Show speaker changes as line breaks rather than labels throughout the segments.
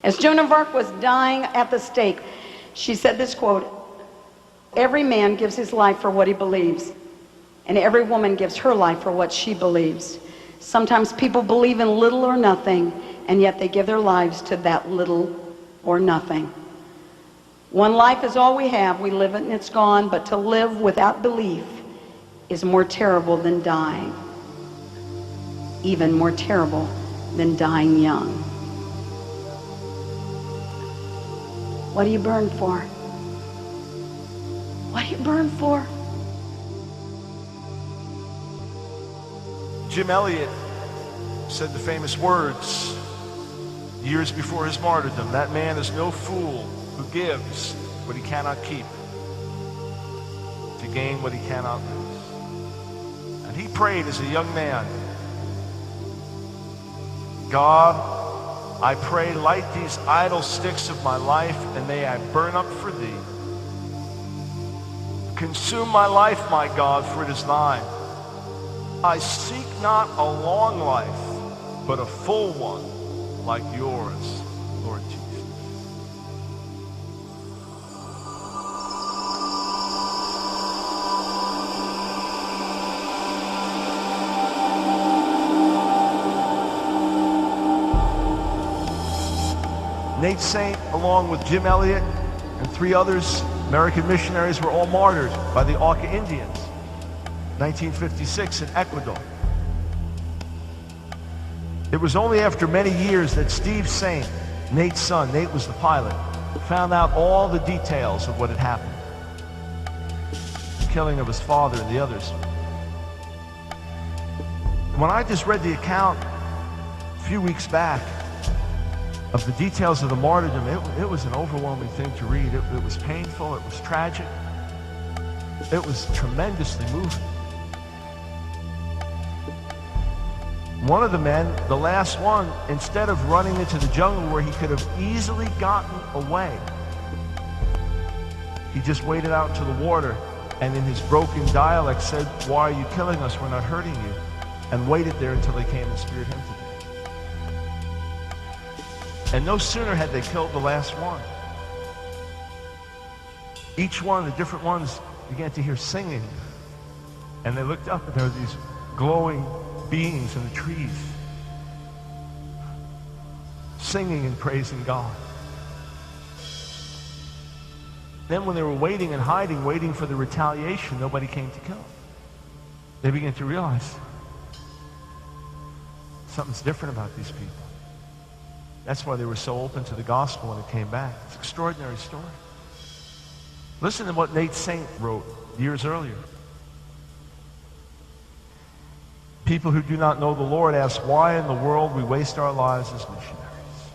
As Joan of Arc was dying at the stake, she said this quote, "Every man gives his life for what he believes, and every woman gives her life for what she believes. Sometimes people believe in little or nothing, and yet they give their lives to that little or nothing. One life is all we have. We live it and it's gone, but to live without belief is more terrible than dying, even more terrible than dying young." What do you burn for? What do you burn for?
Jim Elliot said the famous words years before his martyrdom, "That man is no fool who gives what he cannot keep to gain what he cannot lose." And he prayed as a young man, "God, I pray, light these idle sticks of my life, and may I burn up for thee. Consume my life, my God, for it is thine. I seek not a long life, but a full one like yours, Lord Jesus." Nate Saint, along with Jim Elliot and 3 others, American missionaries, were all martyred by the Auca Indians, 1956 in Ecuador. It was only after many years that Steve Saint, Nate's son, Nate was the pilot, found out all the details of what had happened. The killing of his father and the others. When I just read the account a few weeks back of the details of the martyrdom, it was an overwhelming thing to read. It was painful, it was tragic, it was tremendously moving. One of the men, the last one, instead of running into the jungle where he could have easily gotten away, he just waded out into the water and in his broken dialect said, "Why are you killing us? We're not hurting you," and waited there until they came and speared him to death. And no sooner had they killed the last one, each one, the different ones, began to hear singing. And they looked up and there were these glowing beings in the trees, singing and praising God. Then when they were waiting and hiding, waiting for the retaliation, nobody came to kill them. They began to realize something's different about these people. That's why they were so open to the gospel when it came back. It's an extraordinary story. Listen to what Nate Saint wrote years earlier. People who do not know the Lord ask why in the world we waste our lives as missionaries.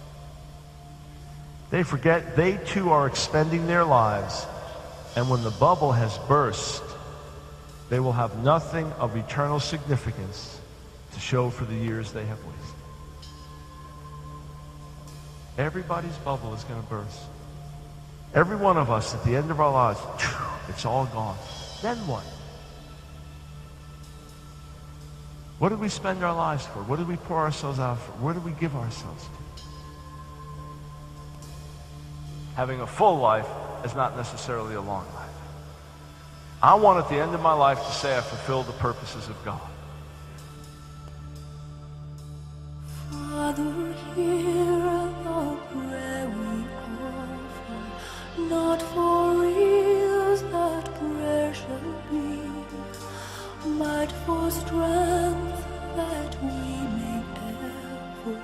They forget they too are expending their lives, and when the bubble has burst, they will have nothing of eternal significance to show for the years they have wasted. Everybody's bubble is going to burst. Every one of us at the end of our lives, it's all gone. Then what? What did we spend our lives for? What did we pour ourselves out for? Where did we give ourselves to? Having a full life is not necessarily a long life. I want at the end of my life to say I fulfilled the purposes of God.
Father, hear the prayer we offer, not for ease that prayer shall be, but for strength that we may ever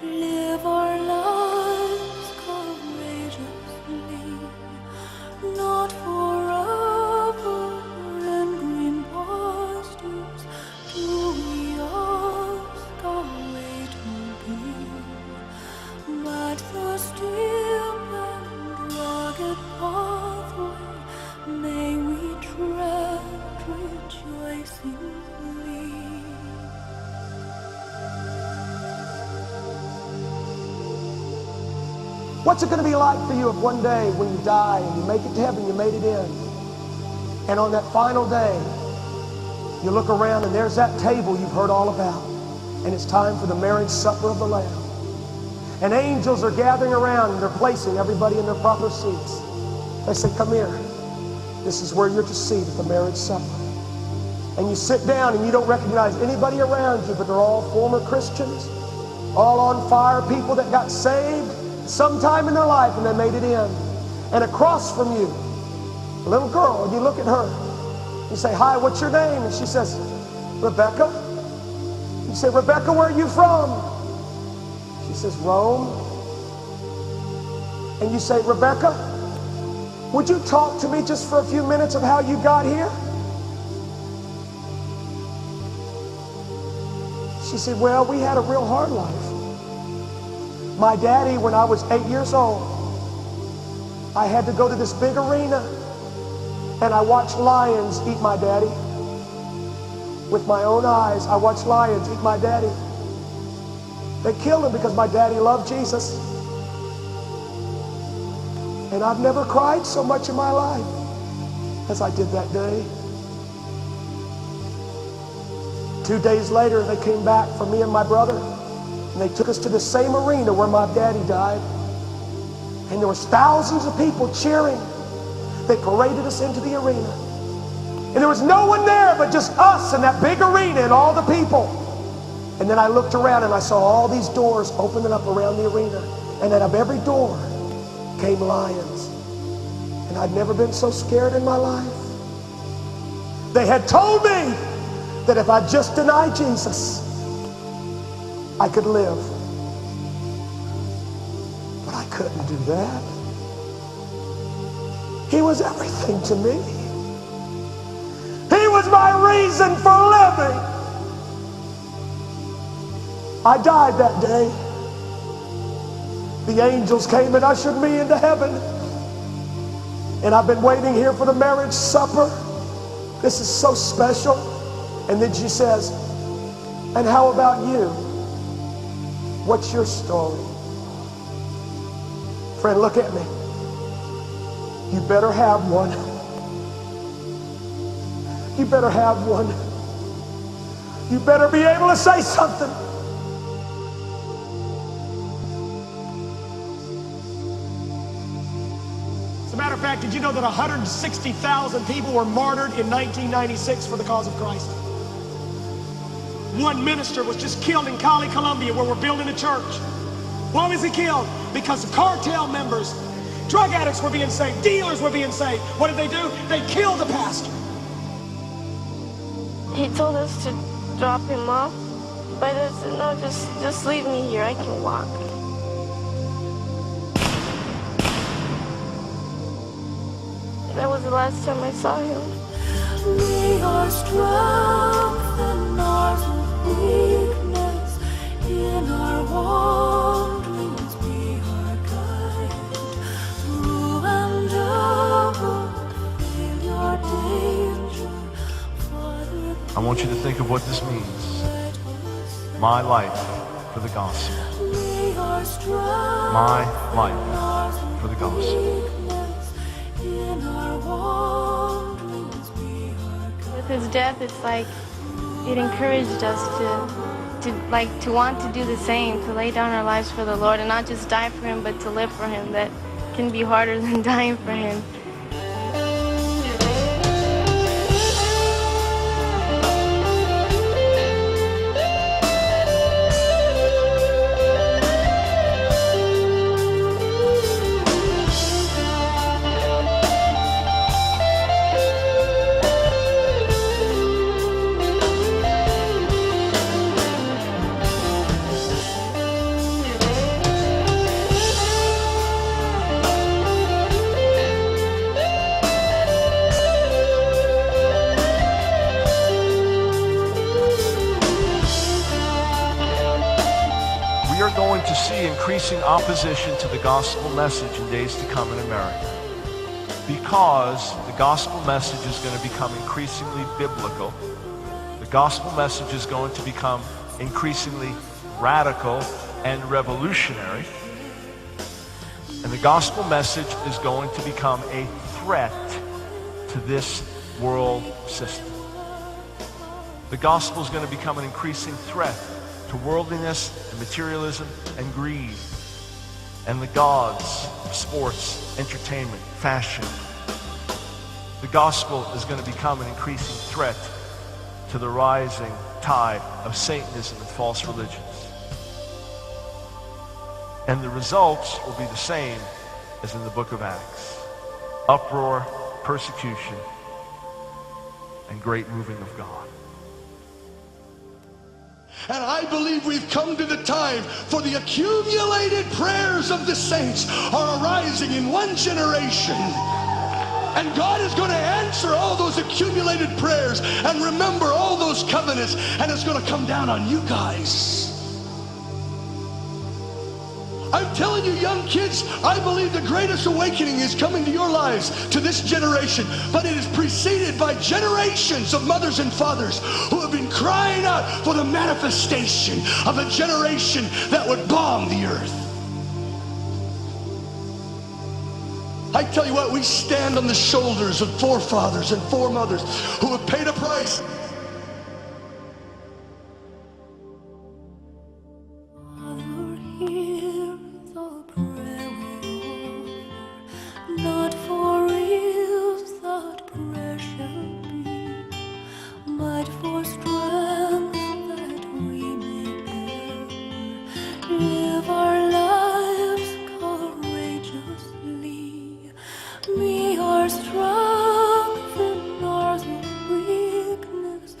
live our lives courageously, not forever in green pastures do we ask our way to be, but the steep and rugged pathway may we tread rejoicingly.
What's it going to be like for you if one day when you die and you make it to heaven, you made it in, and on that final day, you look around and there's that table you've heard all about, and it's time for the marriage supper of the Lamb. And angels are gathering around and they're placing everybody in their proper seats. They say, come here. This is where you're to seat at the marriage supper. And you sit down and you don't recognize anybody around you, but they're all former Christians, all on fire, people that got saved sometime in their life and they made it in. And across from you, a little girl, and you look at her. You say, hi, what's your name? And she says, Rebecca. You say, Rebecca, where are you from? She says, Rome. And you say, Rebecca, would you talk to me just for a few minutes of how you got here? She said, well, we had a real hard life. My daddy, when I was 8 years old, I had to go to this big arena and I watched lions eat my daddy. With my own eyes, I watched lions eat my daddy. They killed him because my daddy loved Jesus. And I've never cried so much in my life as I did that day. 2 days later, they came back for me and my brother, and they took us to the same arena where my daddy died. And there was thousands of people cheering. They paraded us into the arena. And there was no one there but just us in that big arena and all the people. And then I looked around and I saw all these doors opening up around the arena. And out of every door came lions. And I'd never been so scared in my life. They had told me that if I just denied Jesus, I could live. But I couldn't do that. He was everything to me. He was my reason for living. I died that day. The angels came and ushered me into heaven. And I've been waiting here for the marriage supper. This is so special. And then she says, and how about you? What's your story? Friend, look at me. You better have one. You better have one. You better be able to say something. As a matter of fact, did you know that 160,000 people were martyred in 1996 for the cause of Christ? One minister was just killed in Cali, Colombia, where we're building a church. Why was he killed? Because the cartel members, drug addicts were being saved, dealers were being saved. What did they do? They killed the pastor.
He told us to drop him off, but I said, no, just leave me here, I can walk. That was the last time I saw him.
We are strength in our weakness, in our wanderings be our guide. Through and over, failure, danger, Father,
I want you to think of what this means. My life for the gospel.
we are strength
My life for the gospel.
in our wanderings be our guide.
With his death, it's like it encouraged us to want to do the same, to lay down our lives for the Lord and not just die for him, but to live for him. That can be harder than dying for him.
We are going to see increasing opposition to the gospel message in days to come in America, because the gospel message is going to become increasingly biblical. The gospel message is going to become increasingly radical and revolutionary. And the gospel message is going to become a threat to this world system. The gospel is going to become an increasing threat to worldliness and materialism and greed. and the gods of sports, entertainment, fashion. The gospel is going to become an increasing threat to the rising tide of Satanism and false religions. And the results will be the same as in the book of Acts. Uproar, persecution, and great moving of God.
And I believe we've come to the time for the accumulated prayers of the saints are arising in one generation. And God is going to answer all those accumulated prayers and remember all those covenants, and it's going to come down on you guys. I'm telling you, young kids, I believe the greatest awakening is coming to your lives, to this generation. But it is preceded by generations of mothers and fathers who have been crying out for the manifestation of a generation that would bomb the earth. I tell you what, we stand on the shoulders of forefathers and foremothers who have paid a price.
Father, hear the prayer we offer, not for ills that prayer shall be, but for strength that we may ever live our lives courageously. Be our strength in hours of weakness,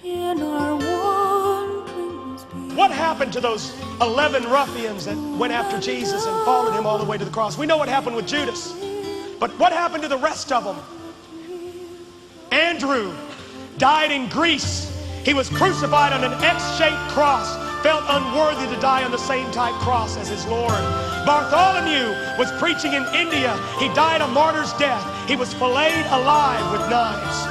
in our wanderings.
What happened to those 11 ruffians that went after Jesus and followed him all the way to the cross? We know what happened with Judas. But what happened to the rest of them? Andrew died in Greece. He was crucified on an X-shaped cross, felt unworthy to die on the same type cross as his Lord. Bartholomew was preaching in India. He died a martyr's death. He was filleted alive with knives.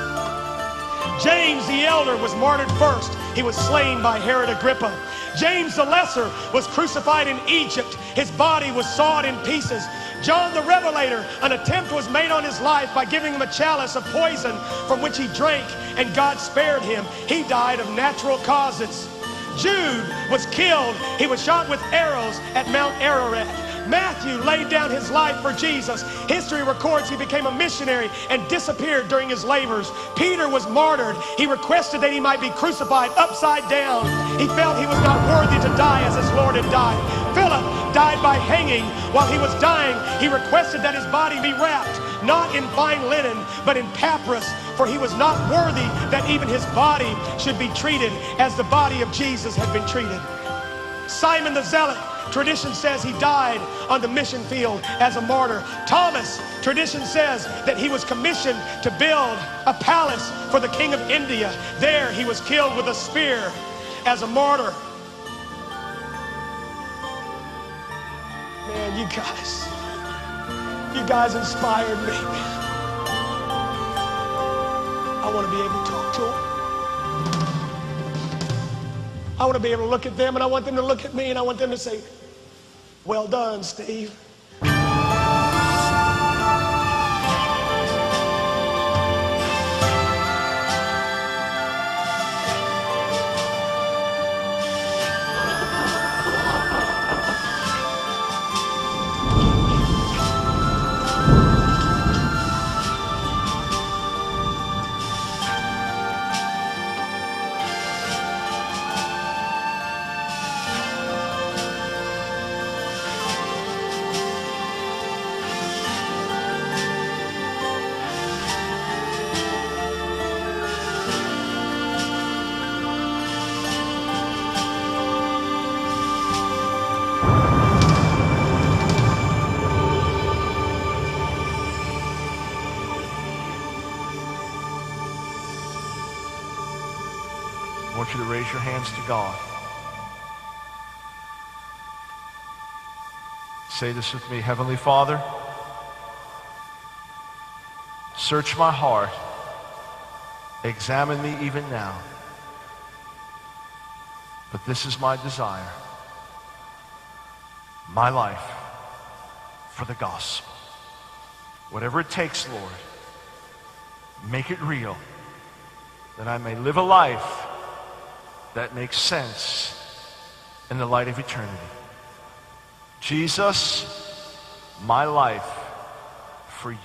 James the elder was martyred first. He was slain by Herod Agrippa. James the lesser was crucified in Egypt. His body was sawed in pieces. John the Revelator, an attempt was made on his life by giving him a chalice of poison from which he drank, and God spared him. He died of natural causes. Jude was killed. He was shot with arrows at Mount Ararat. Matthew laid down his life for Jesus. History records he became a missionary and disappeared during his labors. Peter was martyred. He requested that he might be crucified upside down. He felt he was not worthy to die as his Lord had died. Philip died by hanging. While he was dying, he requested that his body be wrapped, not in fine linen, but in papyrus, for he was not worthy that even his body should be treated as the body of Jesus had been treated. Simon the Zealot, tradition says he died on the mission field as a martyr. Thomas, tradition says that he was commissioned to build a palace for the king of India. There he was killed with a spear as a martyr. Man, you guys inspired me, man. I want to be able to talk to them. I want to be able to look at them, and I want them to look at me, and I want them to say, well done, Steve.
I want you to raise your hands to God. Say this with me. Heavenly Father, search my heart. Examine me even now. But this is my desire. My life for the gospel. Whatever it takes, Lord, make it real, that I may live a life that makes sense in the light of eternity. Jesus, my life for you.